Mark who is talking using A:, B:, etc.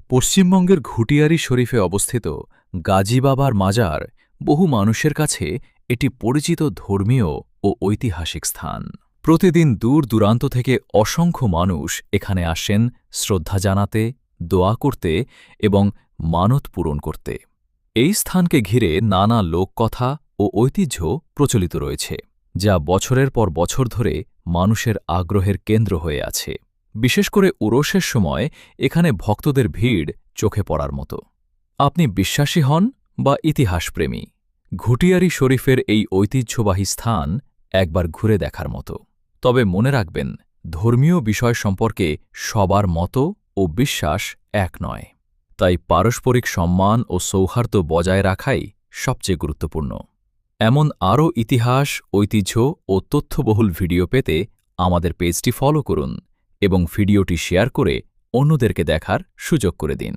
A: পশ্চিমবঙ্গের ঘুটিয়ারি শরীফে অবস্থিত গাজী বাবার মাজার বহু মানুষের কাছে এটি পরিচিত ধর্মীয় ও ঐতিহাসিক স্থান। প্রতিদিন দূর দূরান্ত থেকে অসংখ্য মানুষ এখানে আসেন শ্রদ্ধা জানাতে, দোয়া করতে এবং মানত পূরণ করতে। এই স্থানকে ঘিরে নানা লোককথা ও ঐতিহ্য প্রচলিত রয়েছে, যা বছরের পর বছর ধরে মানুষের আগ্রহের কেন্দ্র হয়ে আছে। বিশেষ করে উরসের সময় এখানে ভক্তদের ভিড় চোখে পড়ার মতো। আপনি বিশ্বাসী হন বা ইতিহাসপ্রেমী, ঘুটিয়ারি শরীফের এই ঐতিহ্যবাহী স্থান একবার ঘুরে দেখার মতো। তবে মনে রাখবেন, ধর্মীয় বিষয় সম্পর্কে সবার মতো ও বিশ্বাস এক নয়। তাই পারস্পরিক সম্মান ও সৌহার্দ্য বজায় রাখাই সবচেয়ে গুরুত্বপূর্ণ। এমন আরও ইতিহাস, ঐতিহ্য ও তথ্যবহুল ভিডিও পেতে আমাদের পেজটি ফলো করুন এবং ভিডিওটি শেয়ার করে অন্যদেরকে দেখার সুযোগ করে দিন।